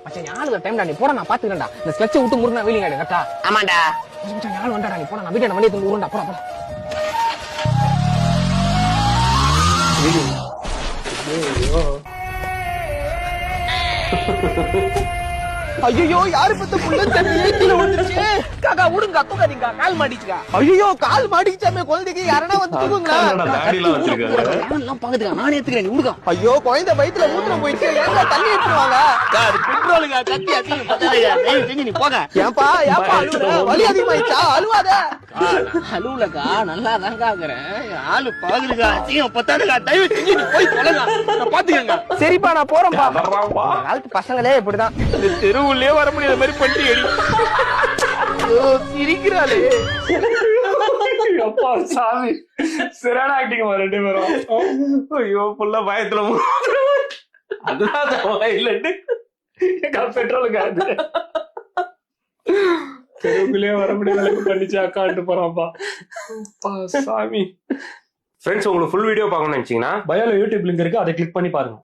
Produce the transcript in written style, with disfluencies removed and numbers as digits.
மச்சான் ஆளுல டைம்டா நீ போட நான் பாத்துக்கிறேன்டா இந்த ஸ்கெட்சை விட்டு முருனா வீலிங் ஆயிடு கரெக்டா ஆமாண்டா மச்சான் ஆளு வந்தாடா நீ போட நான் வீட்டை வண்டியை தூக்கி உருண்டா போடா போடா ஐயோ யாரு பத்த புள்ள தண்ணியே கீழே விழுந்துருச்சு காக்கா விடுங்க தூக்காதீங்க கால் மாட்டிச்சுக்கா ஐயோ கால் மாட்டிச்சாமே குழந்தைக்கு யாரனா வந்து தூக்குங்களா எல்லாம் பாக்குதுங்க நானே ஏத்துக்கிறேன் நீ விடுங்க ஐயோ குழந்தை வயித்துல மூத்திரம் போயிடுச்சு ஏங்க தண்ணி எடுத்துவாங்க அது பெட்ரோலுங்க கத்தி அதிகம் பத்தாதீங்க நீ போங்க ஏன்பா அழுவுற வலி அதிகமாயிச்சா அழுவாத அழுவுலக்கா நல்லா தாங்க ஆகுறேன் ஆளு பாக்குதுக்கா அதிகம் பத்தாதுக்கா தயவு செஞ்சு நீ போய் தொலைங்க நான் பாத்துக்கங்க சரிப்பா நான் போறேன்பா காலத்து பசங்களே இப்படிதான் தெருவுள்ளே வர முடியாத மாதிரி பண்ணி அடி சிரிக்கிறாளே அப்பா சாமி சிறான ஆக்டிங் ரெண்டு பேரும் ஐயோ புள்ள பயத்துல அதுதான் இல்லட்டு பெட்ரோலுக்கு தெருவுக்குள்ளே வர முடியாத அளவுக்கு பண்ணிச்சு அக்கான்ட்டு போறான்ப்பா சாமி. ஃப்ரெண்ட்ஸ் உங்களுக்கு ஃபுல் வீடியோ பார்க்கணும்னு நினைச்சீங்கன்னா பயோல யூடியூப் லிங்க் இருக்கு, அதை கிளிக் பண்ணி பாருங்க.